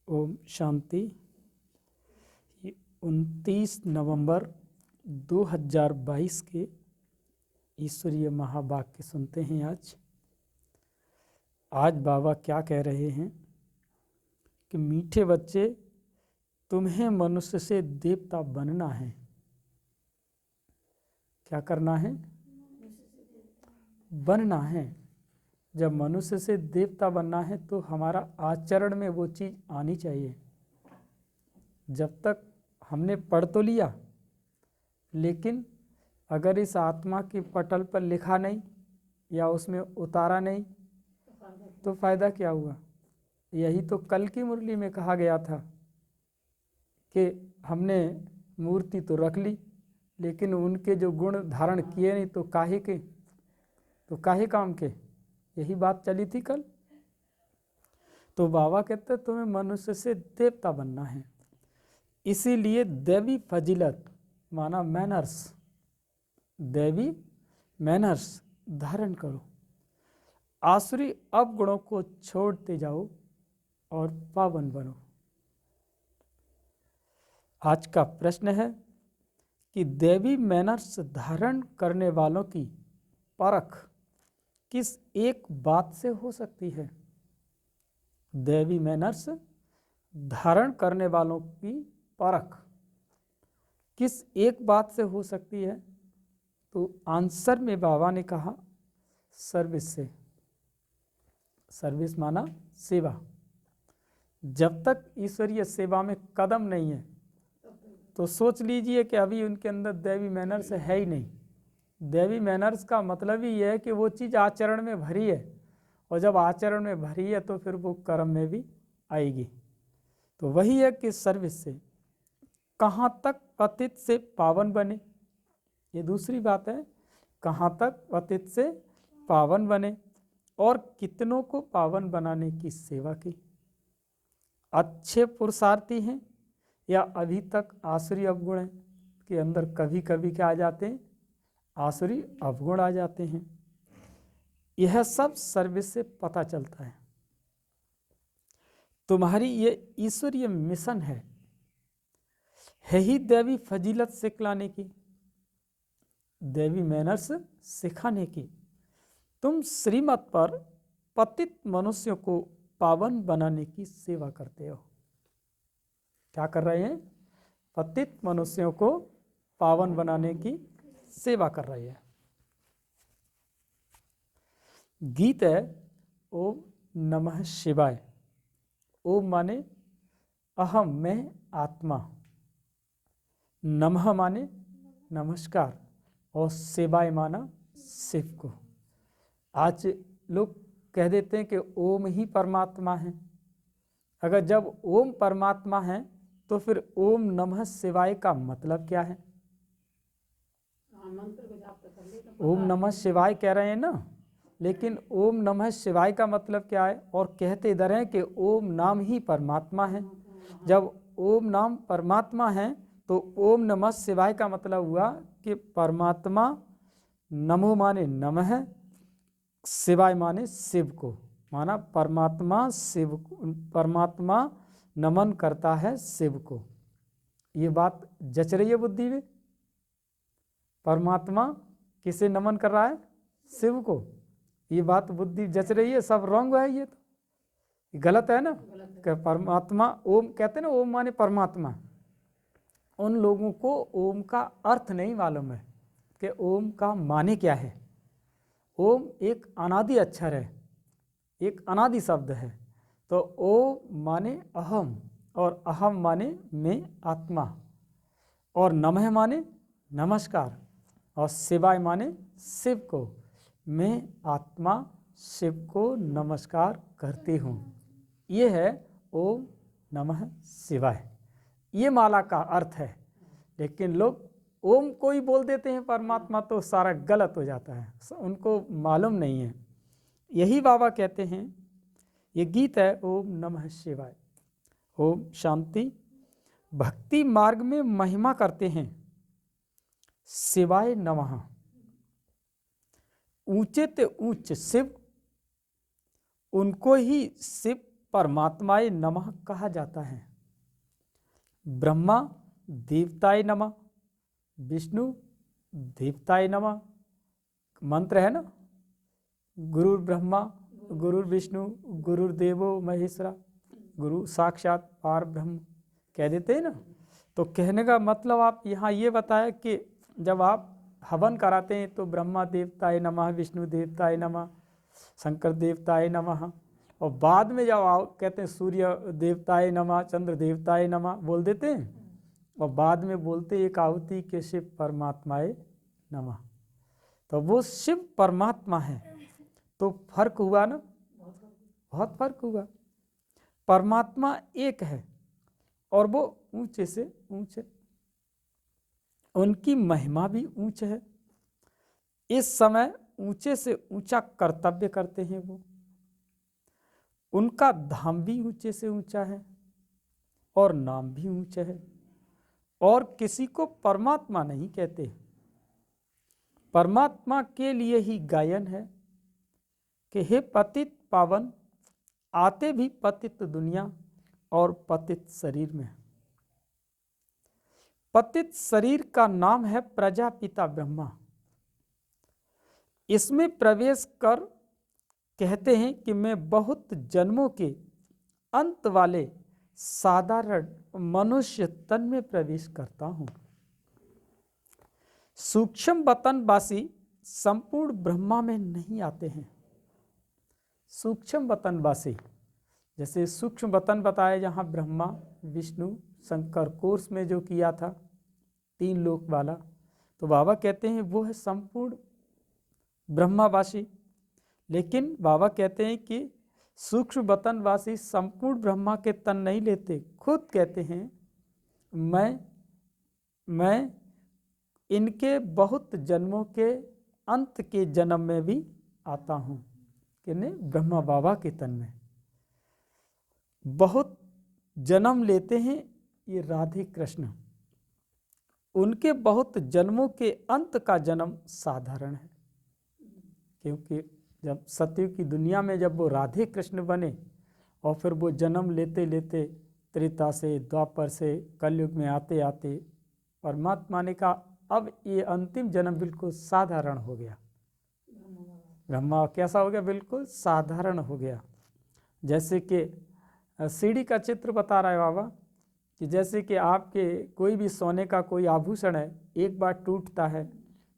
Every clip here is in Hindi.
ओम शांति। 29 नवंबर 2022 के ईश्वरीय महावाक्य सुनते हैं। आज बाबा क्या कह रहे हैं कि मीठे बच्चे, तुम्हें मनुष्य से देवता बनना है। क्या करना है? बनना है। जब मनुष्य से देवता बनना है तो हमारा आचरण में वो चीज़ आनी चाहिए। जब तक हमने पढ़ तो लिया, लेकिन अगर इस आत्मा के पटल पर लिखा नहीं या उसमें उतारा नहीं तो फायदा क्या हुआ? यही तो कल की मुरली में कहा गया था कि हमने मूर्ति तो रख ली, लेकिन उनके जो गुण धारण किए नहीं तो काहे काम के। यही बात चली थी कल। तो बाबा कहते तुम्हें मनुष्य से देवता बनना है, इसीलिए दैवी फजीलत माना मैनर्स, दैवी मैनर्स धारण करो। आसुरी अवगुणों को छोड़ते जाओ और पावन बनो। आज का प्रश्न है कि दैवी मैनर्स धारण करने वालों की परख किस एक बात से हो सकती है? दैवी मैनर्स धारण करने वालों की परख किस एक बात से हो सकती है? तो आंसर में बाबा ने कहा सर्विस से। सर्विस माना सेवा। जब तक ईश्वरीय सेवा में कदम नहीं है तो सोच लीजिए कि अभी उनके अंदर दैवी मैनर्स है ही नहीं। दैवी मैनर्स का मतलब ही यह है कि वो चीज़ आचरण में भरी है, और जब आचरण में भरी है तो फिर वो कर्म में भी आएगी। तो वही है कि सर्विस से। कहाँ तक पतित से पावन बने, ये दूसरी बात है। कहाँ तक पतित से पावन बने और कितनों को पावन बनाने की सेवा की। अच्छे पुरुषार्थी हैं या अभी तक आसुरी अवगुण के अंदर कभी कभी क्या आ जाते हैं? आसुरी अवगुण आ जाते हैं। यह सब सर्विस से पता चलता है। तुम्हारी ये ईश्वरीय मिशन है ही दैवी फजीलत सिखलाने की, दैवी मैनर्स सिखाने की। तुम श्रीमत पर पतित मनुष्यों को पावन बनाने की सेवा करते हो। क्या कर रहे हैं? पतित मनुष्यों को पावन बनाने की सेवा कर रहे हैं। गीत है ओम नमः शिवाय। ओम माने अहम, मैं आत्मा। नमः माने नमस्कार, और शिवाय माना शिव को। आज लोग कह देते हैं कि ओम ही परमात्मा है। अगर जब ओम परमात्मा है तो फिर ओम नमः शिवाय का मतलब क्या है? ओम नमः शिवाय कह रहे हैं ना, लेकिन ओम नमः शिवाय का मतलब क्या है? और कहते इधर हैं कि ओम नाम ही परमात्मा है। जब ओम नाम परमात्मा है तो ओम नमः शिवाय का मतलब हुआ कि परमात्मा, नमो माने नमः, शिवाय माने शिव को, माना परमात्मा शिव, परमात्मा नमन करता है शिव को। ये बात जच रही है बुद्धि में? परमात्मा किसे नमन कर रहा है? शिव को। ये बात बुद्धि जच रही है? सब रॉन्ग है, ये तो गलत है ना। कि परमात्मा ओम कहते हैं ना, ओम माने परमात्मा। उन लोगों को ओम का अर्थ नहीं मालूम है कि ओम का माने क्या है। ओम एक अनादि अक्षर है, एक अनादि शब्द है। तो ओ माने अहम, और अहम माने मैं आत्मा, और नमः माने नमस्कार, और शिवाय माने शिव को। मैं आत्मा शिव को नमस्कार करती हूँ। ये है ओम नमः शिवाय। ये माला का अर्थ है। लेकिन लोग ओम को ही बोल देते हैं परमात्मा, तो सारा गलत हो जाता है, उनको मालूम नहीं है। यही बाबा कहते हैं, ये गीत है ओम नमः शिवाय। ओम शांति। भक्ति मार्ग में महिमा करते हैं शिवाय नमः। ऊंचे ते ऊंच शिव, उनको ही शिव परमात्माय नमः कहा जाता है? ब्रह्मा देवताय नमः, विष्णु देवताय नमः, मंत्र है ना, गुरु ब्रह्मा गुरु विष्णु गुरुर्देवो महेश्वरा, गुरु साक्षात पार ब्रह्म कह देते हैं ना। तो कहने का मतलब आप यहाँ ये बताया कि जब आप हवन कराते हैं तो ब्रह्मा देवताय नमः, विष्णु देवताय नमः, शंकर देवताय नमः, और बाद में जब आप कहते हैं सूर्य देवताय नमः, चंद्र देवताय नमः बोल देते हैं, और बाद में बोलते एक आहुति के शिव परमात्माए नमः। तो वो शिव परमात्मा है, तो फर्क हुआ ना, बहुत फर्क हुआ। परमात्मा एक है और वो ऊंचे से ऊंचे, उनकी महिमा भी ऊंच है। इस समय ऊंचे से ऊंचा कर्तव्य करते हैं वो, उनका धाम भी ऊंचे से ऊंचा है और नाम भी ऊंचा है, और किसी को परमात्मा नहीं कहते। परमात्मा के लिए ही गायन है कि हे पतित पावन, आते भी पतित दुनिया और पतित शरीर में। पतित शरीर का नाम है प्रजापिता ब्रह्मा। इसमें प्रवेश कर कहते हैं कि मैं बहुत जन्मों के अंत वाले साधारण मनुष्य तन में प्रवेश करता हूं। सूक्ष्म वतनवासी संपूर्ण ब्रह्मा में नहीं आते हैं। सूक्ष्म वतनवासी, जैसे सूक्ष्म वतन बताया जहाँ ब्रह्मा विष्णु शंकर कोर्स में जो किया था 3 लोक वाला, तो बाबा कहते हैं वो है संपूर्ण ब्रह्मावासी। लेकिन बाबा कहते हैं कि सूक्ष्म वतनवासी संपूर्ण ब्रह्मा के तन नहीं लेते, खुद कहते हैं मैं इनके बहुत जन्मों के अंत के जन्म में भी आता हूँ, कि ब्रह्मा बाबा के तन में बहुत जन्म लेते हैं ये राधे कृष्ण। उनके बहुत जन्मों के अंत का जन्म साधारण है, क्योंकि जब सतयुग की दुनिया में जब वो राधे कृष्ण बने और फिर वो जन्म लेते लेते त्रेता से द्वापर से कलयुग में आते आते परमात्मा ने कहा अब ये अंतिम जन्म बिल्कुल साधारण हो गया। ब्रह्मा कैसा हो गया? बिल्कुल साधारण हो गया। जैसे कि सीढ़ी का चित्र बता रहा है बाबा, कि जैसे कि आपके कोई भी सोने का कोई आभूषण है, एक बार टूटता है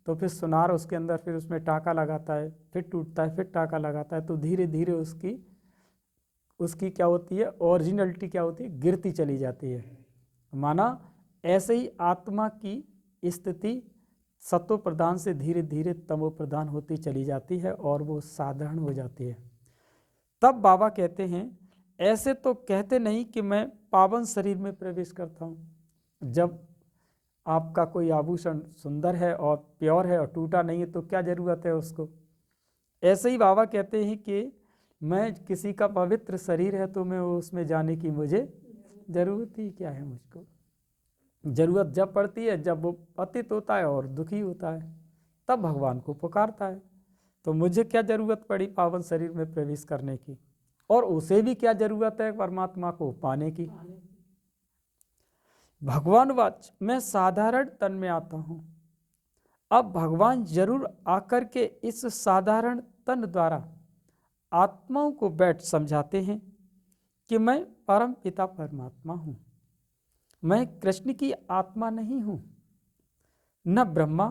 तो फिर सुनार उसके अंदर फिर उसमें टाका लगाता है, फिर टूटता है, फिर टाका लगाता है, तो धीरे धीरे उसकी क्या होती है, ओरिजिनलिटी क्या होती है, गिरती चली जाती है। माना ऐसे ही आत्मा की स्थिति सत्व प्रधान से धीरे धीरे तमो प्रधान होती चली जाती है और वो साधारण हो जाती है। तब बाबा कहते हैं ऐसे तो कहते नहीं कि मैं पावन शरीर में प्रवेश करता हूँ। जब आपका कोई आभूषण सुंदर है और प्योर है और टूटा नहीं है तो क्या ज़रूरत है उसको। ऐसे ही बाबा कहते हैं कि मैं किसी का पवित्र शरीर है तो मैं उसमें जाने की मुझे ज़रूरत ही क्या है। मुझको ज़रूरत जब पड़ती है जब वो पतित होता है और दुखी होता है, तब भगवान को पुकारता है। तो मुझे क्या ज़रूरत पड़ी पावन शरीर में प्रवेश करने की, और उसे भी क्या ज़रूरत है परमात्मा को पाने की। भगवान वाच मैं साधारण तन में आता हूँ। अब भगवान जरूर आकर के इस साधारण तन द्वारा आत्माओं को बैठ समझाते हैं कि मैं परम पिता परमात्मा हूँ। मैं कृष्ण की आत्मा नहीं हूँ, न ब्रह्मा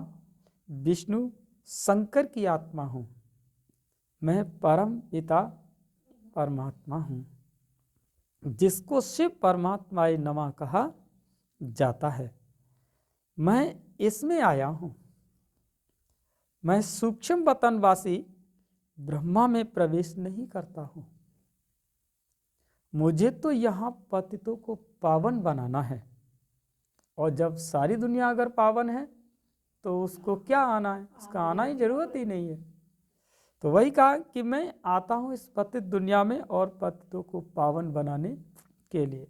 विष्णु शंकर की आत्मा हूँ, मैं परम पिता परमात्मा हूँ, जिसको शिव परमात्माए नमः कहा जाता है। मैं इसमें आया हूँ। मैं सूक्ष्म वतनवासी ब्रह्मा में प्रवेश नहीं करता हूँ। मुझे तो यहाँ पतितों को पावन बनाना है, और जब सारी दुनिया अगर पावन है तो उसको क्या आना है, उसका आना ही जरूरत ही नहीं है। तो वही कहा कि मैं आता हूँ इस पतित दुनिया में और पतितों को पावन बनाने के लिए।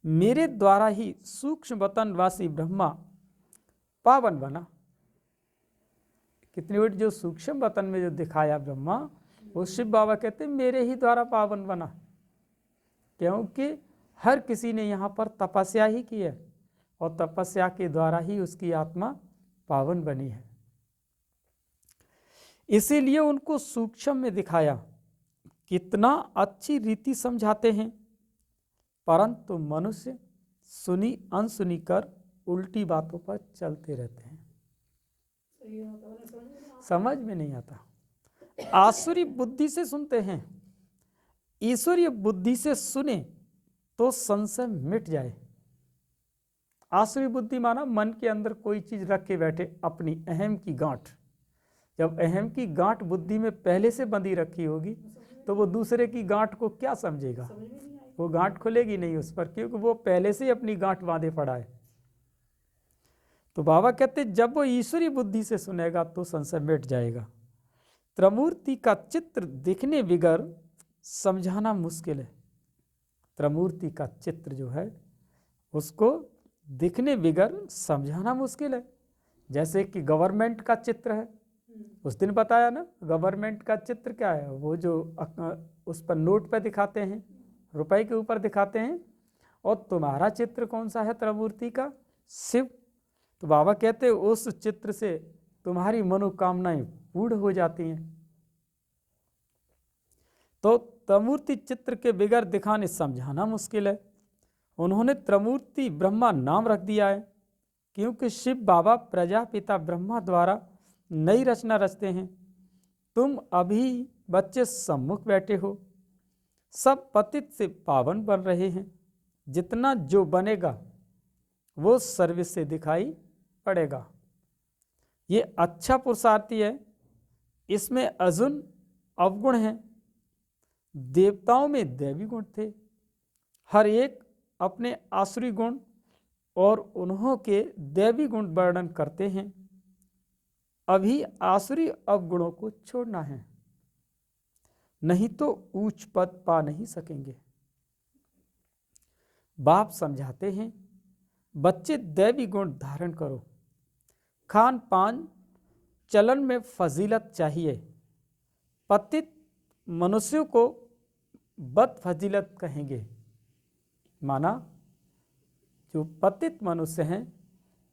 मेरे द्वारा ही सूक्ष्म वतनवासी ब्रह्मा पावन बना। कितनी बड़ी जो सूक्ष्म वतन में जो दिखाया ब्रह्मा, वो शिव बाबा कहते मेरे ही द्वारा पावन बना। क्योंकि हर किसी ने यहाँ पर तपस्या ही की है और तपस्या के द्वारा ही उसकी आत्मा पावन बनी है। इसीलिए उनको सूक्ष्म में दिखाया, कितना अच्छी रीति समझाते हैं, परंतु मनुष्य सुनी अनसुनी कर उल्टी बातों पर चलते रहते हैं। समझ में नहीं आता। आसुरी बुद्धि से सुनते हैं, ईश्वरीय बुद्धि से सुने तो संशय मिट जाए। आसुरी बुद्धि माना मन के अंदर कोई चीज रख के बैठे, अपनी अहम की गांठ। जब अहम की गांठ बुद्धि में पहले से बंधी रखी होगी तो वो दूसरे की गांठ को क्या समझेगा, वो गांठ खुलेगी नहीं उस पर, क्योंकि वो पहले से ही अपनी गांठ बांधे पड़ा है। तो बाबा कहते जब वो ईश्वरी बुद्धि से सुनेगा तो संशय मिट जाएगा। त्रिमूर्ति का चित्र दिखने बिगर समझाना मुश्किल है। त्रिमूर्ति का चित्र जो है उसको दिखने बिगर समझाना मुश्किल है। जैसे कि गवर्नमेंट का चित्र है, उस दिन बताया ना, गवर्नमेंट का चित्र क्या है, वो जो उस पर नोट पे दिखाते हैं, रुपए के ऊपर दिखाते हैं। और तुम्हारा चित्र कौन सा है त्रिमूर्ति का? शिव। तो बाबा कहते हैं उस चित्र से तुम्हारी मनोकामनाएं पूर्ण हो जाती हैं। तो त्रिमूर्ति चित्र के बिगर दिखाने समझाना मुश्किल है। उन्होंने त्रिमूर्ति ब्रह्मा नाम रख दिया है, क्योंकि शिव बाबा प्रजापिता ब्रह्मा द्वारा नई रचना रचते हैं। तुम अभी बच्चे सम्मुख बैठे हो, सब पतित से पावन बन रहे हैं। जितना जो बनेगा वो सर्विस से दिखाई पड़ेगा। ये अच्छा पुरुषार्थी है, इसमें अर्जुन अवगुण हैं। देवताओं में दैवी गुण थे, हर एक अपने आसुरी गुण और उन्हों के दैवी गुण वर्णन करते हैं। अभी आसुरी अवगुणों को छोड़ना है, नहीं तो ऊंच पद पा नहीं सकेंगे। बाप समझाते हैं बच्चे दैवी गुण धारण करो, खान पान चलन में फजीलत चाहिए। पतित मनुष्यों को बद फजीलत कहेंगे, माना जो पतित मनुष्य हैं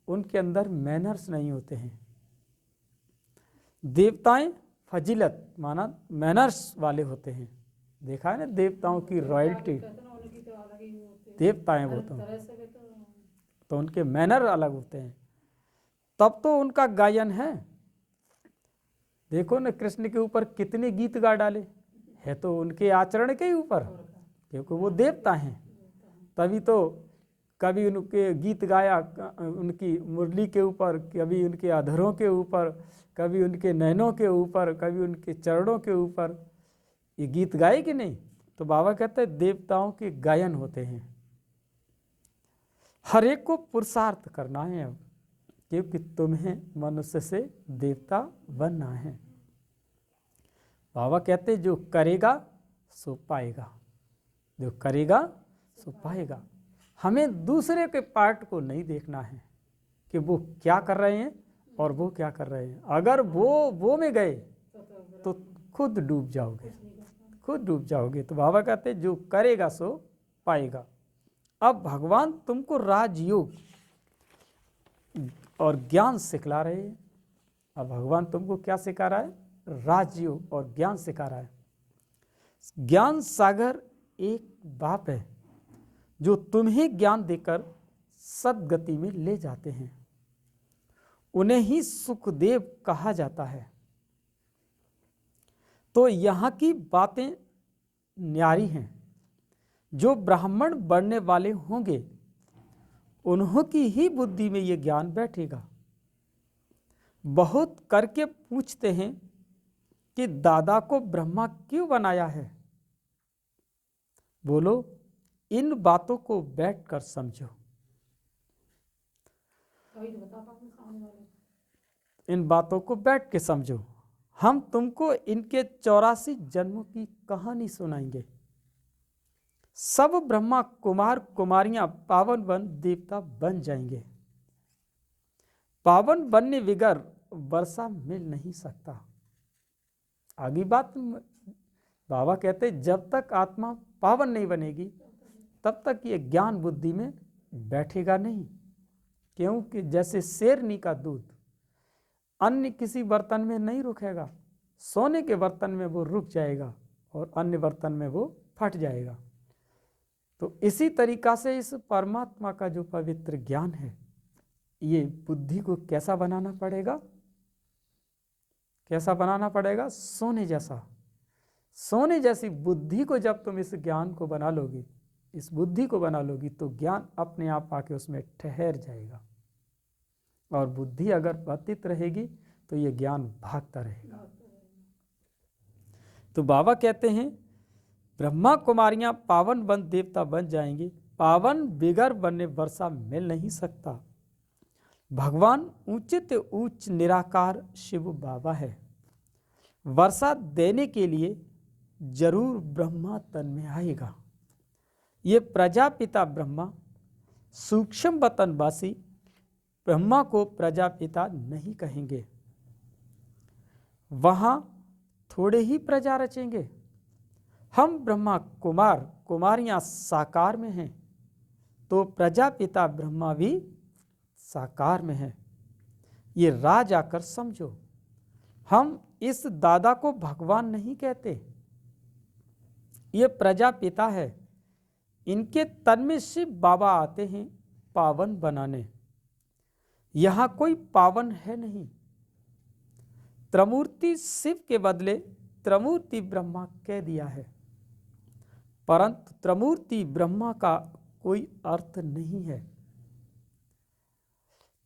उनके अंदर मैनर्स नहीं होते हैं। देवताएं फजीलत माना मैनर्स वाले होते हैं। देखा है ना देवताओं की रॉयल्टी, देवताएं वो तो उनके मैनर अलग होते हैं, तब तो उनका गायन है। देखो ना कृष्ण के ऊपर कितने गीत गा डाले, है तो उनके आचरण के ही ऊपर, क्योंकि वो देवता हैं। तभी तो कभी उनके गीत गाया उनकी मुरली के ऊपर, कभी उनके अधरों के ऊपर, कभी उनके नैनों के ऊपर, कभी उनके चरणों के ऊपर, ये गीत गाए कि नहीं? तो बाबा कहते हैं देवताओं के गायन होते हैं। हर एक को पुरुषार्थ करना है अब, क्योंकि तुम्हें मनुष्य से देवता बनना है। बाबा कहते जो करेगा सो पाएगा, जो करेगा सो पाएगा। हमें दूसरे के पार्ट को नहीं देखना है कि वो क्या कर रहे हैं और वो क्या कर रहे हैं। अगर वो में गए तो खुद डूब जाओगे, खुद डूब जाओगे। तो बाबा कहते जो करेगा सो पाएगा। अब भगवान तुमको राजयोग और ज्ञान सिखला रहे हैं। अब भगवान तुमको क्या सिखा रहा है? राजयोग और ज्ञान सिखा रहा है। ज्ञान सागर एक बाप है जो तुम्हें ज्ञान देकर सदगति में ले जाते हैं। उन्हें ही सुखदेव कहा जाता है। तो यहाँ की बातें न्यारी हैं। जो ब्राह्मण बनने वाले होंगे उन्हों की ही बुद्धि में ये ज्ञान बैठेगा। बहुत करके पूछते हैं कि दादा को ब्रह्मा क्यों बनाया है? बोलो इन बातों को बैठकर समझो, इन बातों को बैठ के समझो। हम तुमको इनके 84 जन्मों की कहानी सुनाएंगे। सब ब्रह्मा कुमार कुमारियां पावन बन देवता बन जाएंगे। पावन बनने बिगर वर्षा मिल नहीं सकता। आगे बात बाबा कहते जब तक आत्मा पावन नहीं बनेगी तब तक ये ज्ञान बुद्धि में बैठेगा नहीं। क्योंकि जैसे शेरनी का दूध अन्य किसी बर्तन में नहीं रुकेगा, सोने के बर्तन में वो रुक जाएगा और अन्य बर्तन में वो फट जाएगा। तो इसी तरीका से इस परमात्मा का जो पवित्र ज्ञान है, ये बुद्धि को कैसा बनाना पड़ेगा? कैसा बनाना पड़ेगा? सोने जैसा। सोने जैसी बुद्धि को जब तुम इस ज्ञान को बना लोगी, इस बुद्धि को बना लोगी, तो ज्ञान अपने आप आके उसमें ठहर जाएगा। और बुद्धि अगर पतित रहेगी तो ये ज्ञान भागता रहेगा। तो बाबा कहते हैं ब्रह्मा कुमारियां पावन बन देवता बन जाएंगे, पावन बिगर बने वर्षा मिल नहीं सकता। भगवान ऊंचित उच्च निराकार शिव बाबा है। वर्षा देने के लिए जरूर ब्रह्मा तन में आएगा। ये प्रजापिता ब्रह्मा सूक्ष्म वतनवासी ब्रह्मा को प्रजापिता नहीं कहेंगे। वहां थोड़े ही प्रजा रचेंगे। हम ब्रह्मा कुमार कुमारियां साकार में हैं, तो प्रजापिता ब्रह्मा भी साकार में है। ये राज आकर समझो। हम इस दादा को भगवान नहीं कहते, ये प्रजापिता है। इनके तन में शिव बाबा आते हैं पावन बनाने। यहां कोई पावन है नहीं। त्रिमूर्ति शिव के बदले त्रिमूर्ति ब्रह्मा कह दिया है, परंतु त्रिमूर्ति ब्रह्मा का कोई अर्थ नहीं है।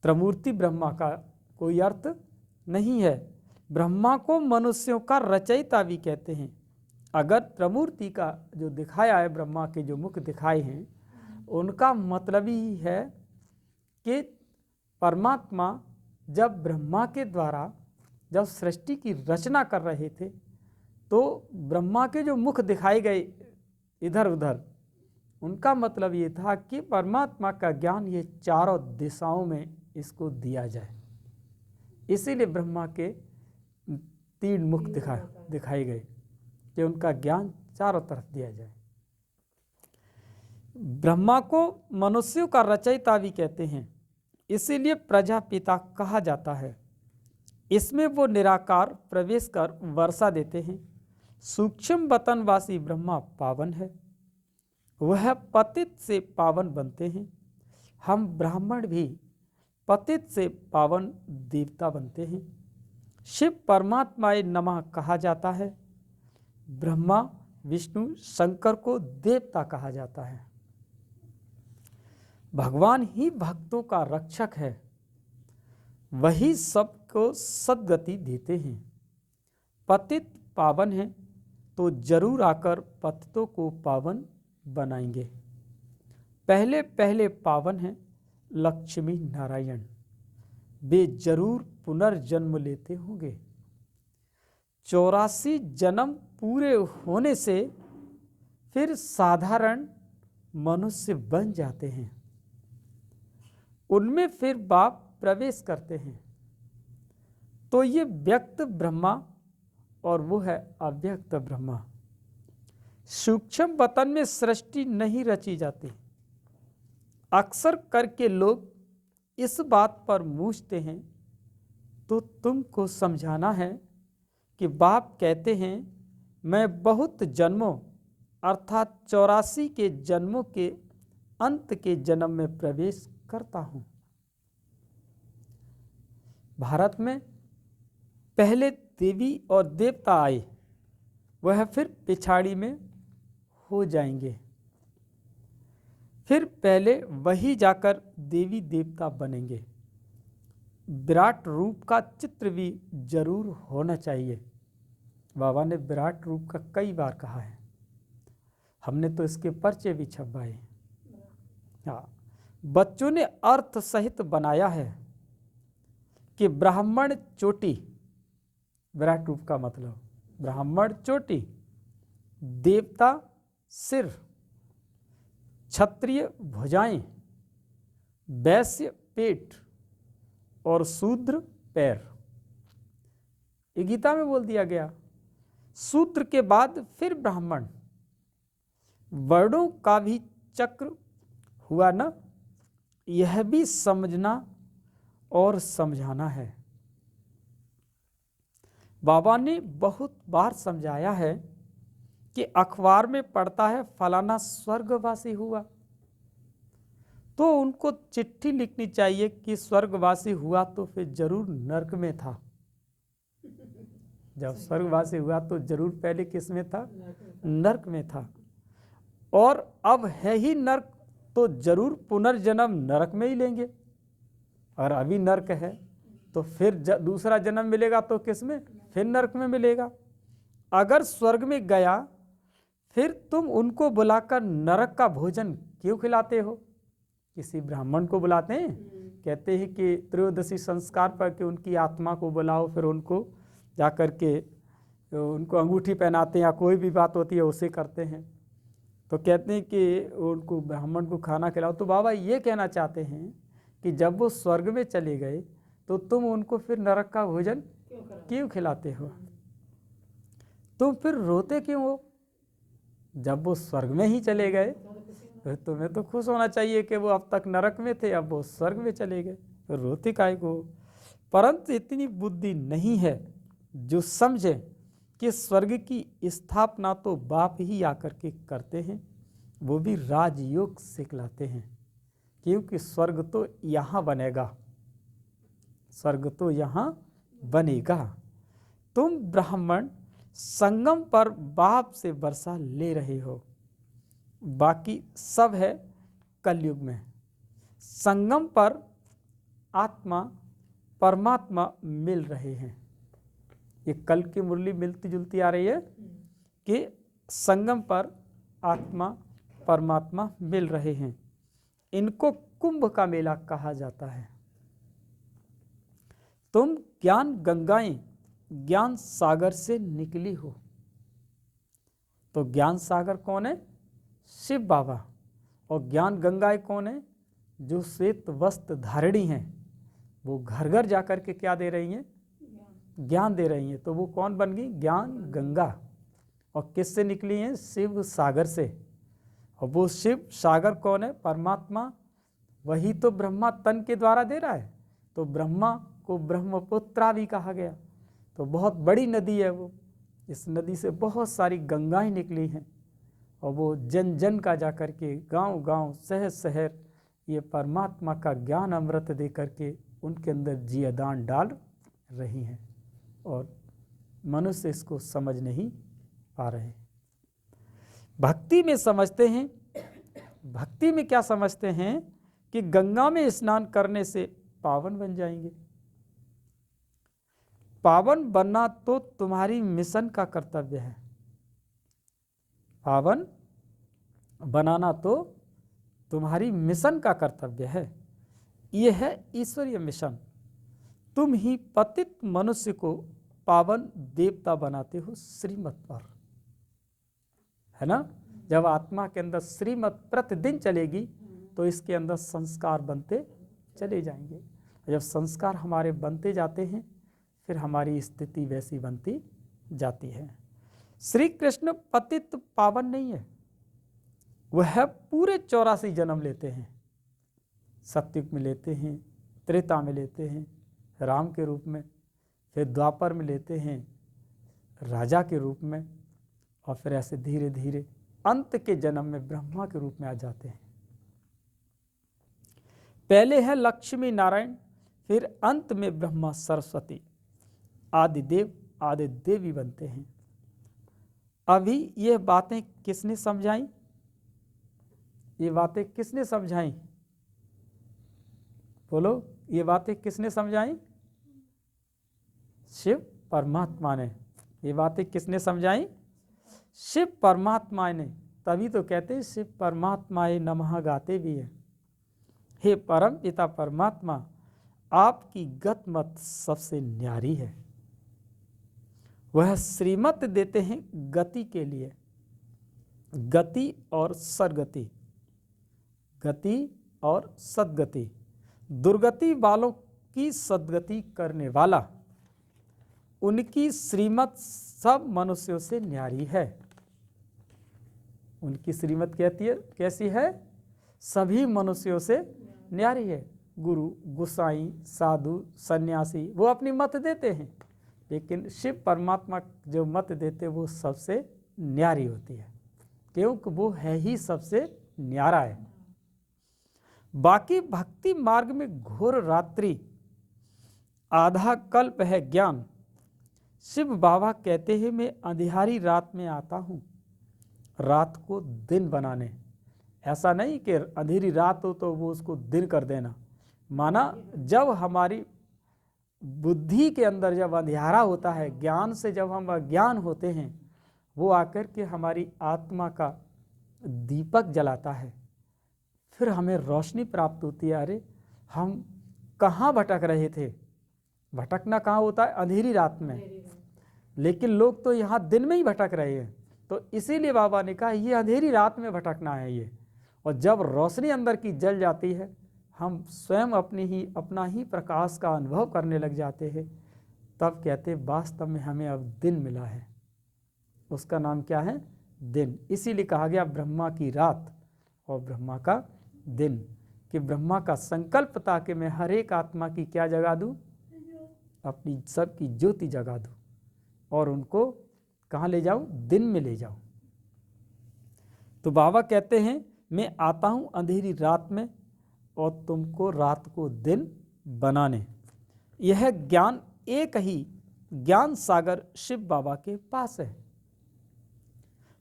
त्रिमूर्ति ब्रह्मा का कोई अर्थ नहीं है। ब्रह्मा को मनुष्यों का रचयिता भी कहते हैं। अगर त्रिमूर्ति का जो दिखाया है, ब्रह्मा के जो मुख दिखाए हैं, उनका मतलब ही है कि परमात्मा जब ब्रह्मा के द्वारा जब सृष्टि की रचना कर रहे थे, तो ब्रह्मा के जो मुख दिखाए गए इधर उधर, उनका मतलब ये था कि परमात्मा का ज्ञान ये चारों दिशाओं में इसको दिया जाए। इसीलिए ब्रह्मा के 3 मुख दिखाए गए कि उनका ज्ञान चारों तरफ दिया जाए। ब्रह्मा को मनुष्यों का रचयिता भी कहते हैं, इसीलिए प्रजापिता कहा जाता है। इसमें वो निराकार प्रवेश कर वर्षा देते हैं। सूक्ष्म वतनवासी ब्रह्मा पावन है, वह पतित से पावन बनते हैं। हम ब्राह्मण भी पतित से पावन देवता बनते हैं। शिव परमात्माए नमः कहा जाता है। ब्रह्मा विष्णु शंकर को देवता कहा जाता है। भगवान ही भक्तों का रक्षक है, वही सबको सद्गति देते हैं। पतित पावन है तो जरूर आकर पतितों को पावन बनाएंगे। पहले पहले पावन हैं लक्ष्मी नारायण, वे जरूर पुनर्जन्म लेते होंगे। 84 जन्म पूरे होने से फिर साधारण मनुष्य बन जाते हैं। उनमें फिर बाप प्रवेश करते हैं। तो ये व्यक्त ब्रह्मा और वो है अव्यक्त ब्रह्मा। सूक्ष्म वतन में सृष्टि नहीं रची जाती। अक्सर करके लोग इस बात पर मूझते हैं, तो तुमको समझाना है कि बाप कहते हैं मैं बहुत जन्मों अर्थात 84 के जन्मों के अंत के जन्म में प्रवेश करता हूँ। भारत में पहले देवी और देवता आए, वह फिर पिछाड़ी में हो जाएंगे। फिर पहले वही जाकर देवी देवता बनेंगे। विराट रूप का चित्र भी जरूर होना चाहिए। बाबा ने विराट रूप का कई बार कहा है, हमने तो इसके पर्चे भी छपवाए। हाँ, बच्चों ने अर्थ सहित बनाया है कि ब्राह्मण चोटी, विराट रूप का मतलब ब्राह्मण चोटी, देवता सिर, क्षत्रिय भुजाएं, वैश्य पेट और शूद्र पैर। ये गीता में बोल दिया गया। शूद्र के बाद फिर ब्राह्मण। वर्णों का भी चक्र हुआ ना, यह भी समझना और समझाना है। बाबा ने बहुत बार समझाया है कि अखबार में पढ़ता है फलाना स्वर्गवासी हुआ, तो उनको चिट्ठी लिखनी चाहिए कि स्वर्गवासी हुआ तो फिर जरूर नरक में था। जब स्वर्गवासी हुआ तो जरूर पहले किस में था? नरक में था। और अब है ही नरक, तो जरूर पुनर्जन्म नरक में ही लेंगे। और अभी नरक है तो फिर दूसरा जन्म मिलेगा तो किस में? फिर नरक में मिलेगा। अगर स्वर्ग में गया फिर तुम उनको बुलाकर नरक का भोजन क्यों खिलाते हो? किसी ब्राह्मण को बुलाते हैं, कहते हैं कि त्रयोदशी संस्कार पर कि उनकी आत्मा को बुलाओ, फिर उनको जा कर के उनको अंगूठी पहनाते हैं या कोई भी बात होती है उसे करते हैं, तो कहते हैं कि उनको ब्राह्मण को खाना खिलाओ। तो बाबा ये कहना चाहते हैं कि जब वो स्वर्ग में चले गए तो तुम उनको फिर नरक का भोजन क्यों खिलाते हो? तुम फिर रोते क्यों हो? जब वो स्वर्ग में ही चले गए फिर तुम्हें तो खुश होना चाहिए कि वो अब तक नरक में थे, अब वो स्वर्ग में चले गए, तो रोते काहे को? परंतु इतनी बुद्धि नहीं है जो समझे कि स्वर्ग की स्थापना तो बाप ही आकर के करते हैं, वो भी राजयोग सिखलाते हैं, क्योंकि स्वर्ग तो यहाँ बनेगा, स्वर्ग तो यहाँ बनेगा। तुम ब्राह्मण संगम पर बाप से वर्षा ले रहे हो, बाकी सब है कलयुग में। संगम पर आत्मा परमात्मा मिल रहे हैं। ये कल की मुरली मिलती जुलती आ रही है कि संगम पर आत्मा परमात्मा मिल रहे हैं। इनको कुंभ का मेला कहा जाता है। तुम ज्ञान गंगाएं ज्ञान सागर से निकली हो। तो ज्ञान सागर कौन है? शिव बाबा। और ज्ञान गंगाएं कौन है? जो श्वेत वस्त्र धारिणी हैं, वो घर घर जाकर के क्या दे रही हैं? ज्ञान दे रही हैं। तो वो कौन बन गई? ज्ञान गंगा। और किससे निकली हैं? शिव सागर से। और वो शिव सागर कौन है? परमात्मा। वही तो ब्रह्मा तन के द्वारा दे रहा है, तो ब्रह्मा को ब्रह्मपुत्रा भी कहा गया। तो बहुत बड़ी नदी है वो। इस नदी से बहुत सारी गंगाएं निकली हैं, और वो जन जन का जा कर के गाँव गाँव शहर शहर ये परमात्मा का ज्ञान अमृत दे करके उनके अंदर जियादान डाल रही हैं, और मनुष्य इसको समझ नहीं पा रहे। भक्ति में समझते हैं, भक्ति में क्या समझते हैं कि गंगा में स्नान करने से पावन बन जाएंगे। पावन बनना तो तुम्हारी मिशन का कर्तव्य है। पावन बनाना तो तुम्हारी मिशन का कर्तव्य है। यह है ईश्वरीय मिशन। तुम ही पतित मनुष्य को पावन देवता बनाते हो श्रीमत पर, है ना। जब आत्मा के अंदर श्रीमत प्रतिदिन चलेगी तो इसके अंदर संस्कार बनते चले जाएंगे। जब संस्कार हमारे बनते जाते हैं फिर हमारी स्थिति वैसी बनती जाती है। श्री कृष्ण पतित पावन नहीं है, वह पूरे 84 जन्म लेते हैं। सतयुग में लेते हैं, त्रेता में लेते हैं राम के रूप में, फिर द्वापर में लेते हैं राजा के रूप में, और फिर ऐसे धीरे धीरे अंत के जन्म में ब्रह्मा के रूप में आ जाते हैं। पहले है लक्ष्मी नारायण, फिर अंत में ब्रह्मा सरस्वती, आदिदेव आदि देवी बनते हैं। अभी ये बातें किसने समझाई? ये बातें किसने समझाई? बोलो, ये बातें किसने समझाई? शिव परमात्मा ने। ये बातें किसने समझाई? शिव परमात्मा ने। तभी तो कहते हैं शिव परमात्माए नमः गाते भी है। हे परम पिता परमात्मा, आपकी गत मत सबसे न्यारी है। वह श्रीमत देते हैं गति के लिए, गति और सदगति, गति और सदगति। दुर्गति वालों की सदगति करने वाला, उनकी श्रीमत सब मनुष्यों से न्यारी है। उनकी श्रीमत कहती है कैसी है? सभी मनुष्यों से न्यारी है। गुरु, गोसाई, साधु, सन्यासी वो अपनी मत देते हैं, लेकिन शिव परमात्मा जो मत देते वो सबसे न्यारी होती है, क्योंकि वो है ही सबसे न्यारा है। बाकी भक्ति मार्ग में घोर रात्रि आधा कल्प है ज्ञान। शिव बाबा कहते हैं मैं अंधियारी रात में आता हूँ रात को दिन बनाने। ऐसा नहीं कि अंधेरी रात हो तो वो उसको दिन कर देना, माना जब हमारी बुद्धि के अंदर जब अंधियारा होता है, ज्ञान से जब हम अज्ञान होते हैं, वो आकर के हमारी आत्मा का दीपक जलाता है, फिर हमें रोशनी प्राप्त होती है। अरे हम कहाँ भटक रहे थे? भटकना कहाँ होता है? अंधेरी रात में, लेकिन लोग तो यहाँ दिन में ही भटक रहे हैं। तो इसीलिए बाबा ने कहा ये अंधेरी रात में भटकना है ये। और जब रोशनी अंदर की जल जाती है, हम स्वयं अपना ही प्रकाश का अनुभव करने लग जाते हैं, तब कहते वास्तव में हमें अब दिन मिला है। उसका नाम क्या है? दिन। इसीलिए कहा गया ब्रह्मा की रात और ब्रह्मा का दिन, कि ब्रह्मा का संकल्प था कि मैं हर एक आत्मा की क्या जगा दूं? अपनी सबकी ज्योति जगा दूं और उनको कहाँ ले जाऊं? दिन में ले जाऊं। तो बाबा कहते हैं मैं आता हूं अंधेरी रात में और तुमको रात को दिन बनाने। यह ज्ञान एक ही ज्ञान सागर शिव बाबा के पास है।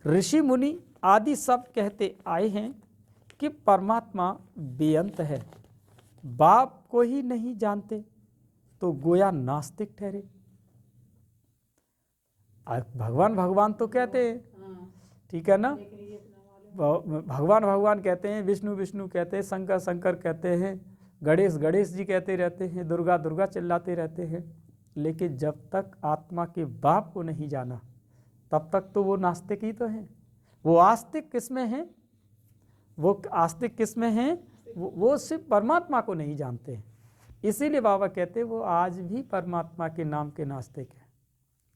ऋषि मुनि आदि सब कहते आए हैं कि परमात्मा बेअंत है। बाप को ही नहीं जानते तो गोया नास्तिक ठहरे। भगवान भगवान तो कहते हैं, ठीक है ना? भगवान भगवान कहते हैं, विष्णु विष्णु कहते हैं, शंकर शंकर कहते हैं, गणेश गणेश जी कहते रहते हैं, दुर्गा दुर्गा चिल्लाते रहते हैं। लेकिन जब तक आत्मा के बाप को नहीं जाना तब तक तो वो नास्तिक ही तो हैं। वो आस्तिक किसमें हैं? वो आस्तिक किसमें हैं? वो सिर्फ परमात्मा को नहीं जानते हैं। इसीलिए बाबा कहते हैं वो आज भी परमात्मा के नाम के नास्तिक हैं,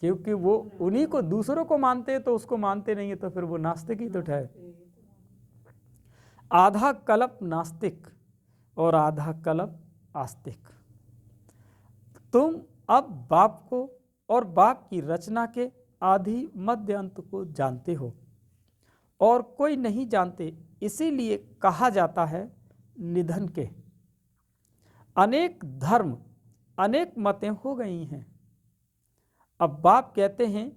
क्योंकि वो उन्हीं को, दूसरों को मानते हैं तो उसको मानते नहीं है, तो फिर वो नास्तिक ही तो ठहरे। आधा कल्प नास्तिक और आधा कल्प आस्तिक। तुम अब बाप को और बाप की रचना के आदि मध्य अंत को जानते हो और कोई नहीं जानते, इसीलिए कहा जाता है निधन के। अनेक धर्म अनेक मतें हो गई हैं। अब बाप कहते हैं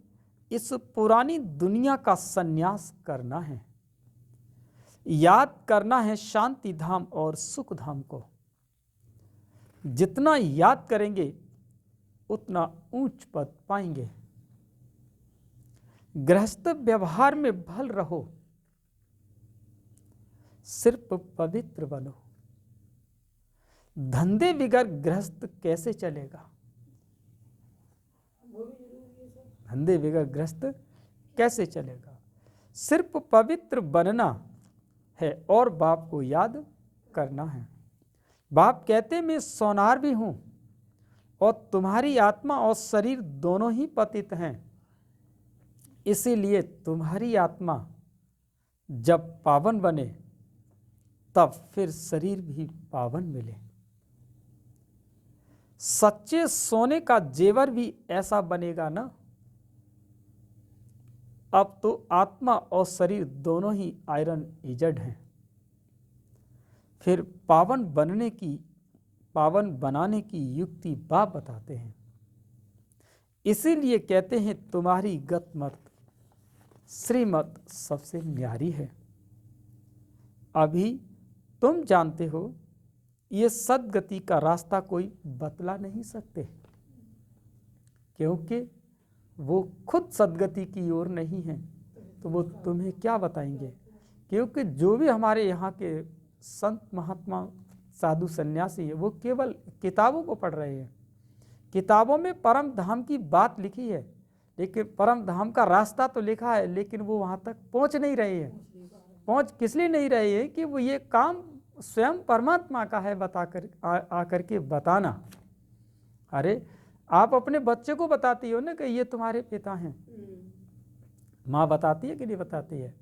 इस पुरानी दुनिया का संन्यास करना है, याद करना है शांति धाम और सुख धाम को। जितना याद करेंगे उतना ऊंच पद पाएंगे। गृहस्थ व्यवहार में भल रहो, सिर्फ पवित्र बनो। धंधे बिगर गृहस्थ कैसे चलेगा? धंधे बिगर गृहस्थ कैसे चलेगा? सिर्फ पवित्र बनना है और बाप को याद करना है। बाप कहते मैं सोनार भी हूं और तुम्हारी आत्मा और शरीर दोनों ही पतित हैं। इसीलिए तुम्हारी आत्मा जब पावन बने तब फिर शरीर भी पावन मिले। सच्चे सोने का जेवर भी ऐसा बनेगा ना। अब तो आत्मा और शरीर दोनों ही आयरन इजड हैं। फिर पावन बनाने की युक्ति बाप बताते हैं। इसीलिए कहते हैं तुम्हारी गत मत श्रीमत सबसे न्यारी है। अभी तुम जानते हो ये सदगति का रास्ता कोई बतला नहीं सकते, क्योंकि वो खुद सदगति की ओर नहीं है, तो वो तुम्हें क्या बताएंगे? क्योंकि जो भी हमारे यहाँ के संत महात्मा साधु सन्यासी है वो केवल किताबों को पढ़ रहे हैं। किताबों में परम धाम की बात लिखी है, लेकिन परम धाम का रास्ता तो लिखा है, लेकिन वो वहाँ तक पहुँच नहीं रहे हैं। पहुँच किस लिए नहीं रहे हैं? कि वो ये काम स्वयं परमात्मा का है बताकर आकर के बताना। अरे आप अपने बच्चे को बताती हो ना कि ये तुम्हारे पिता हैं, माँ बताती है कि नहीं बताती है?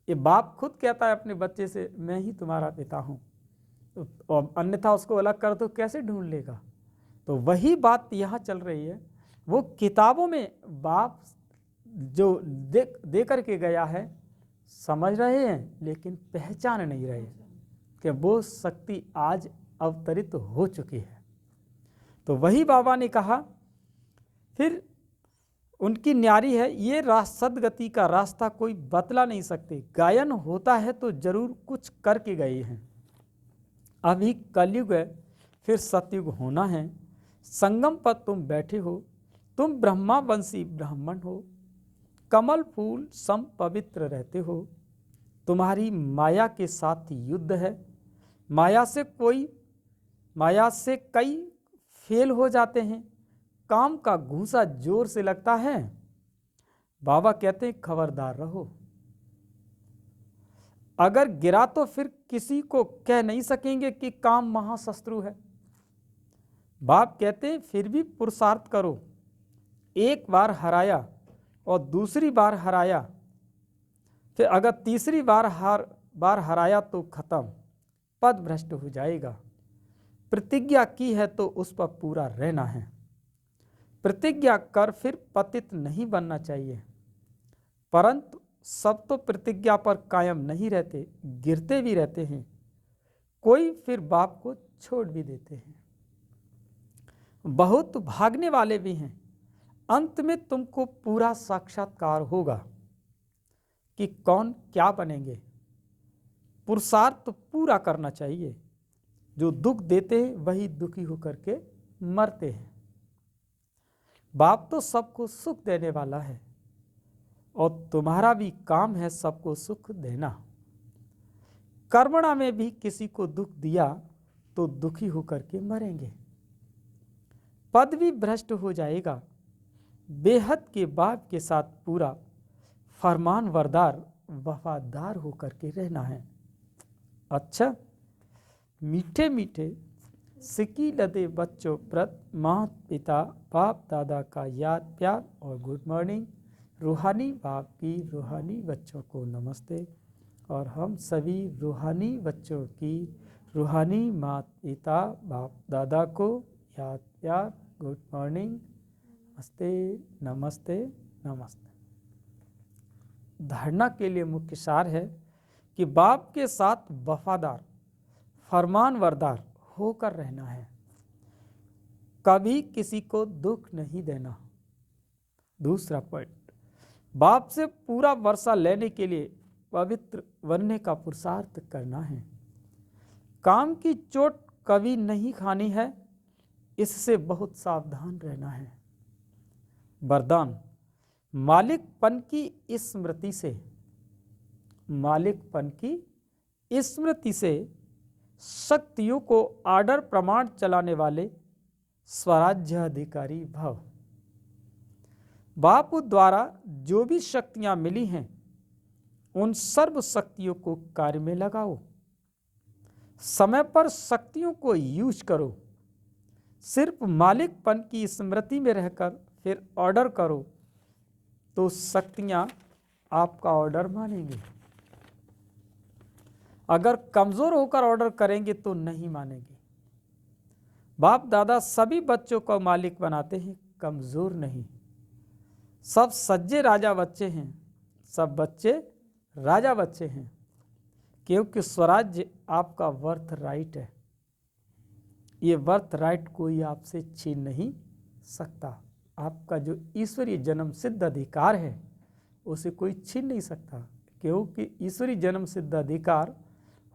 ये बाप खुद कहता है अपने बच्चे से, मैं ही तुम्हारा पिता हूँ, और अन्यथा उसको अलग कर तो कैसे ढूंढ लेगा। तो वही बात यहाँ चल रही है। वो किताबों में बाप जो दे करके गया है समझ रहे हैं, लेकिन पहचान नहीं रहे कि वो शक्ति आज अवतरित हो चुकी है। तो वही बाबा ने कहा, फिर उनकी न्यारी है, ये सदगति का रास्ता कोई बतला नहीं सकते, गायन होता है तो जरूर कुछ करके गए हैं। अभी कलयुग है, फिर सतयुग होना है, संगम पर तुम बैठे हो, तुम ब्रह्मावंशी ब्राह्मण हो, कमल फूल सम पवित्र रहते हो, तुम्हारी माया के साथ युद्ध है, माया से कई फेल हो जाते हैं, काम का घूंसा जोर से लगता है, बाबा कहते हैं खबरदार रहो, अगर गिरा तो फिर किसी को कह नहीं सकेंगे कि काम महाशत्रु है। बाप कहते हैं फिर भी पुरुषार्थ करो, एक बार हराया और दूसरी बार हराया, फिर अगर तीसरी बार हराया तो खत्म, पद भ्रष्ट हो जाएगा। प्रतिज्ञा की है तो उस पर पूरा रहना है, प्रतिज्ञा कर फिर पतित नहीं बनना चाहिए, परंतु सब तो प्रतिज्ञा पर कायम नहीं रहते, गिरते भी रहते हैं, कोई फिर बाप को छोड़ भी देते हैं, बहुत भागने वाले भी हैं, अंत में तुमको पूरा साक्षात्कार होगा कि कौन क्या बनेंगे। पुरुषार्थ तो पूरा करना चाहिए, जो दुख देते हैं वही दुखी होकर के मरते हैं। बाप तो सबको सुख देने वाला है और तुम्हारा भी काम है सबको सुख देना। कर्मणा में भी किसी को दुख दिया तो दुखी होकर के मरेंगे, पद भी भ्रष्ट हो जाएगा, बेहद के बाप के साथ पूरा फरमान वरदार वफादार होकर के रहना है। अच्छा, मीठे मीठे सिकी लदे बच्चों प्रत माता पिता बाप दादा का याद प्यार और गुड मॉर्निंग। रूहानी बाप की रूहानी बच्चों को नमस्ते, और हम सभी रूहानी बच्चों की रूहानी माता पिता बाप दादा को याद प्यार गुड मॉर्निंग, नमस्ते नमस्ते नमस्ते। धारणा के लिए मुख्य सार है कि बाप के साथ वफादार फरमान वरदार होकर रहना है, कभी किसी को दुख नहीं देना। दूसरा पॉइंट, बाप से पूरा वर्षा लेने के लिए पवित्र बनने का पुरुषार्थ करना है, काम की चोट कभी नहीं खानी है, इससे बहुत सावधान रहना है। वरदान, मालिकपन की स्मृति से शक्तियों को आर्डर प्रमाण चलाने वाले स्वराज्य अधिकारी भव। बाप द्वारा जो भी शक्तियां मिली हैं उन सर्व शक्तियों को कार्य में लगाओ, समय पर शक्तियों को यूज करो, सिर्फ मालिकपन की स्मृति में रहकर फिर ऑर्डर करो तो शक्तियां आपका ऑर्डर मानेंगे, अगर कमजोर होकर ऑर्डर करेंगे तो नहीं मानेंगे। बाप दादा सभी बच्चों को मालिक बनाते हैं, कमजोर नहीं। सब सज्जे राजा बच्चे हैं, सब बच्चे राजा बच्चे हैं, क्योंकि स्वराज्य आपका वर्थ राइट है। ये वर्थ राइट कोई आपसे छीन नहीं सकता। आपका जो ईश्वरीय जन्म सिद्ध अधिकार है उसे कोई छीन नहीं सकता, क्योंकि ईश्वरीय जन्म सिद्ध अधिकार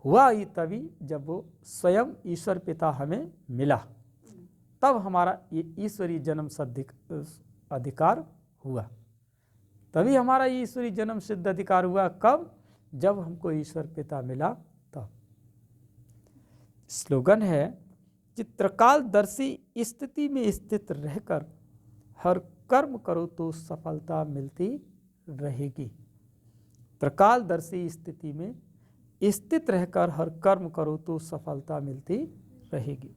हुआ ही तभी जब वो स्वयं ईश्वर पिता हमें मिला, तब हमारा ये ईश्वरीय जन्म सिद्ध अधिकार हुआ। तभी हमारा ये ईश्वरीय जन्म सिद्ध अधिकार हुआ। कब? जब हमको ईश्वर पिता मिला तब। स्लोगन है, चित्रकालदर्शी स्थिति में स्थित रहकर हर कर्म करो तो सफलता मिलती रहेगी। त्रिकालदर्शी स्थिति में स्थित रहकर हर कर्म करो तो सफलता मिलती रहेगी।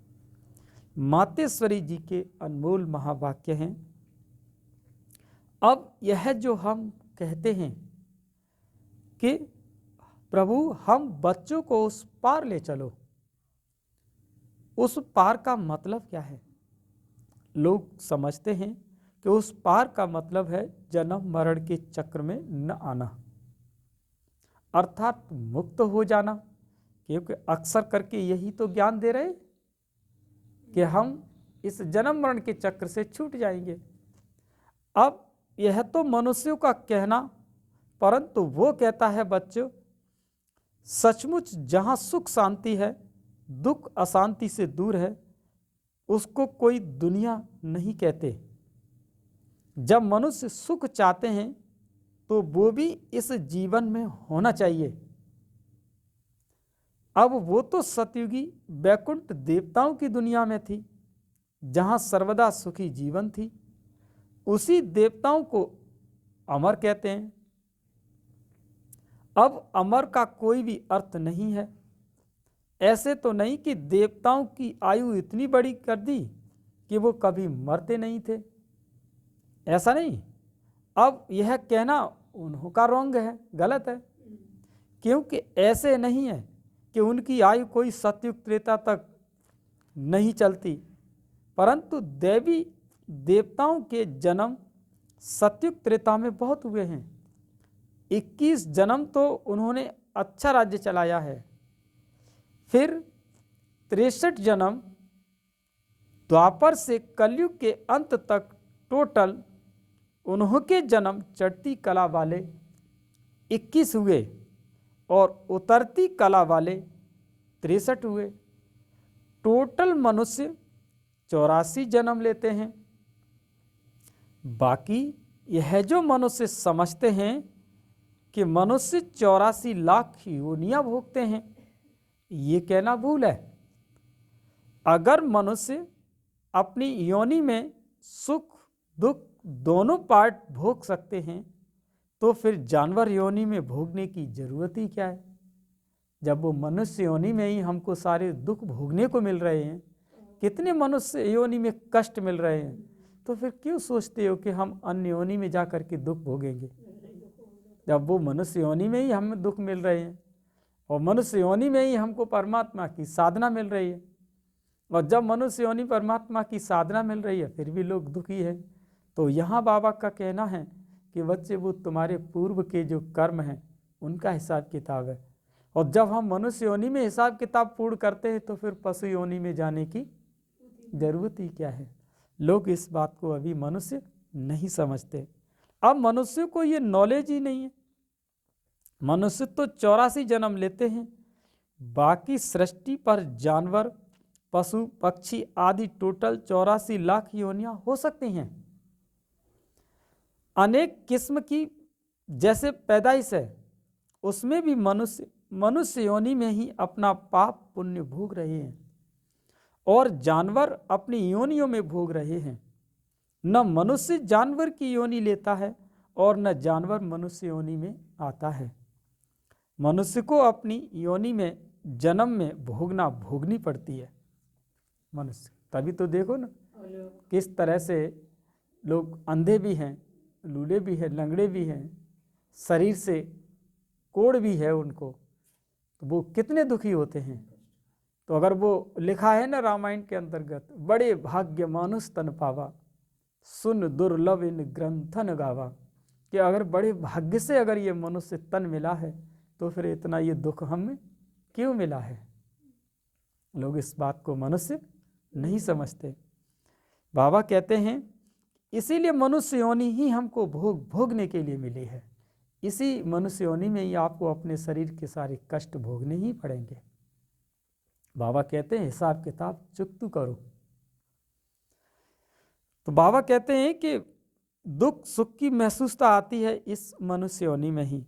मातेश्वरी जी के अनमोल महावाक्य हैं। अब यह जो हम कहते हैं कि प्रभु हम बच्चों को उस पार ले चलो। उस पार का मतलब क्या है? लोग समझते हैं कि उस पार का मतलब है जन्म मरण के चक्र में न आना, अर्थात मुक्त हो जाना। क्योंकि अक्सर करके यही तो ज्ञान दे रहे कि हम इस जन्म मरण के चक्र से छूट जाएंगे। अब यह तो मनुष्यों का कहना, परंतु वो कहता है बच्चों, सचमुच जहां सुख शांति है, दुख अशांति से दूर है, उसको कोई दुनिया नहीं कहते। जब मनुष्य सुख चाहते हैं तो वो भी इस जीवन में होना चाहिए। अब वो तो सतयुगी वैकुंठ देवताओं की दुनिया में थी, जहां सर्वदा सुखी जीवन थी। उसी देवताओं को अमर कहते हैं। अब अमर का कोई भी अर्थ नहीं है। ऐसे तो नहीं कि देवताओं की आयु इतनी बड़ी कर दी कि वो कभी मरते नहीं थे, ऐसा नहीं। अब यह कहना उनका रॉन्ग है, गलत है। क्योंकि ऐसे नहीं है कि उनकी आयु कोई सतयुग त्रेता तक नहीं चलती, परंतु देवी देवताओं के जन्म सतयुग त्रेता में बहुत हुए हैं। 21 जन्म तो उन्होंने अच्छा राज्य चलाया है। फिर 63 जन्म द्वापर से कलयुग के अंत तक टोटल उन्होंने जन्म चढ़ती कला वाले 21 हुए और उतरती कला वाले 63 हुए। टोटल मनुष्य 84 जन्म लेते हैं। बाकी यह जो मनुष्य समझते हैं कि मनुष्य 84 लाख योनियां भोगते हैं, ये कहना भूल है। अगर मनुष्य अपनी योनि में सुख दुख दोनों पार्ट भोग सकते हैं, तो फिर जानवर योनि में भोगने की जरूरत ही क्या है? जब वो मनुष्य योनि में ही हमको सारे दुख भोगने को मिल रहे हैं, कितने मनुष्य योनि में कष्ट मिल रहे हैं, तो फिर क्यों सोचते हो कि हम अन्य योनि में जा कर के दुख भोगेंगे, जब वो मनुष्य योनि में ही हमें दुख मिल रहे हैं और मनुष्य योनि में ही हमको परमात्मा की साधना मिल रही है। और जब मनुष्य योनि परमात्मा की साधना मिल रही है फिर भी लोग दुखी है। तो यहाँ बाबा का कहना है कि बच्चे वो तुम्हारे पूर्व के जो कर्म हैं उनका हिसाब किताब है, और जब हम मनुष्य योनि में हिसाब किताब पूर्ण करते हैं तो फिर पशु योनि में जाने की जरूरत ही क्या है। लोग इस बात को अभी मनुष्य नहीं समझते। अब मनुष्य को ये नॉलेज ही नहीं है। मनुष्य तो 84 जन्म लेते हैं, बाकी सृष्टि पर जानवर पशु पक्षी आदि टोटल 84 लाख योनियां हो सकती हैं। अनेक किस्म की जैसे पैदाइश है, उसमें भी मनुष्य योनि में ही अपना पाप पुण्य भोग रहे हैं, और जानवर अपनी योनियों में भोग रहे हैं। न मनुष्य जानवर की योनि लेता है और न जानवर मनुष्य योनि में आता है। मनुष्य को अपनी योनि में जन्म में भोगनी पड़ती है। मनुष्य तभी तो देखो ना किस तरह से लोग अंधे भी हैं, लूले भी हैं, लंगड़े भी हैं, शरीर से कोढ़ भी है उनको, तो वो कितने दुखी होते हैं। तो अगर वो लिखा है ना रामायण के अंतर्गत, बड़े भाग्य मानुष तन पावा, सुन दुर्लभ इन ग्रंथन गावा, कि अगर बड़े भाग्य से अगर ये मनुष्य तन मिला है तो फिर इतना ये दुख हमें क्यों मिला है। लोग इस बात को मनुष्य नहीं समझते। बाबा कहते हैं इसीलिए मनुष्य योनि ही हमको भोगने के लिए मिली है। इसी मनुष्य योनि में ही आपको अपने शरीर के सारे कष्ट भोगने ही पड़ेंगे। बाबा कहते हैं हिसाब किताब चुकतू करो। तो बाबा कहते हैं कि दुख सुख की महसूसता आती है इस मनुष्य योनि में ही।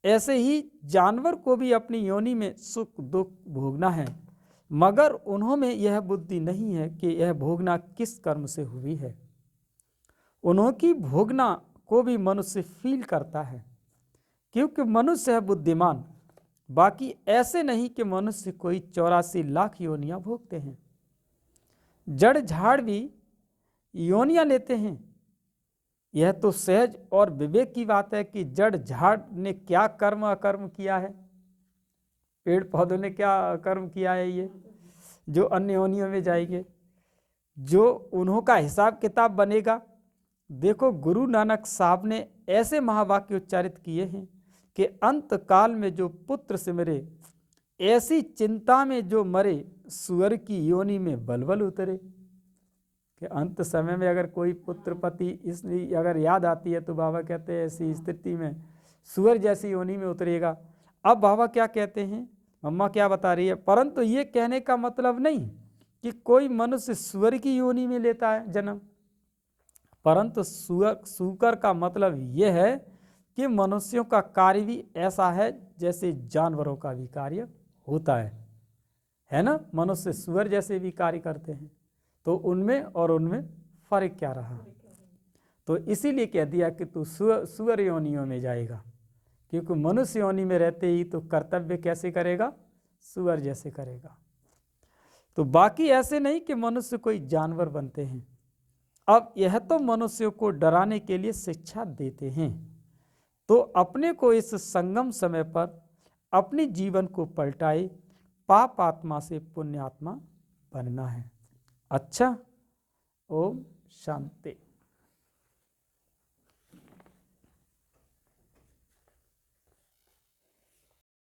ऐसे ही जानवर को भी अपनी योनि में सुख दुख भोगना है, मगर उन्होंने यह बुद्धि नहीं है कि यह भोगना किस कर्म से हुई है। उन्हों की भोगना को भी मनुष्य फील करता है, क्योंकि मनुष्य है बुद्धिमान। बाकी ऐसे नहीं कि मनुष्य कोई 84 लाख योनियां भोगते हैं। जड़ झाड़ भी योनियां लेते हैं। यह तो सहज और विवेक की बात है कि जड़ झाड़ ने क्या कर्म अकर्म किया है, पेड़ पौधों ने क्या कर्म किया है, ये जो अन्य योनियों में जाएंगे, जो उन्हों का हिसाब किताब बनेगा। देखो गुरु नानक साहब ने ऐसे महावाक्य उच्चारित किए हैं कि अंत काल में जो पुत्र सिमरे, ऐसी चिंता में जो मरे, सुअर की योनि में बलबल उतरे। कि अंत समय में अगर कोई पुत्र पति इसलिए अगर याद आती है तो बाबा कहते हैं ऐसी स्थिति में सुअर जैसी योनि में उतरेगा। अब बाबा क्या कहते हैं, मम्मा क्या बता रही है, परंतु ये कहने का मतलब नहीं कि कोई मनुष्य सुअर की योनि में लेता है जन्म, परंतु सूकर का मतलब यह है कि मनुष्यों का कार्य भी ऐसा है जैसे जानवरों का भी कार्य होता है ना। मनुष्य सुअर जैसे भी कार्य करते हैं, तो उनमें और उनमें फर्क क्या रहा। तो इसीलिए कह दिया कि तू सुअर योनियों में जाएगा, क्योंकि मनुष्य योनि में रहते ही तो कर्तव्य कैसे करेगा, सुअर जैसे करेगा। तो बाकी ऐसे नहीं कि मनुष्य कोई जानवर बनते हैं। अब यह तो मनुष्यों को डराने के लिए शिक्षा देते हैं, तो अपने को इस संगम समय पर अपने जीवन को पलटाए, पाप आत्मा से पुण्यात्मा बनना है। अच्छा, ओम शांति।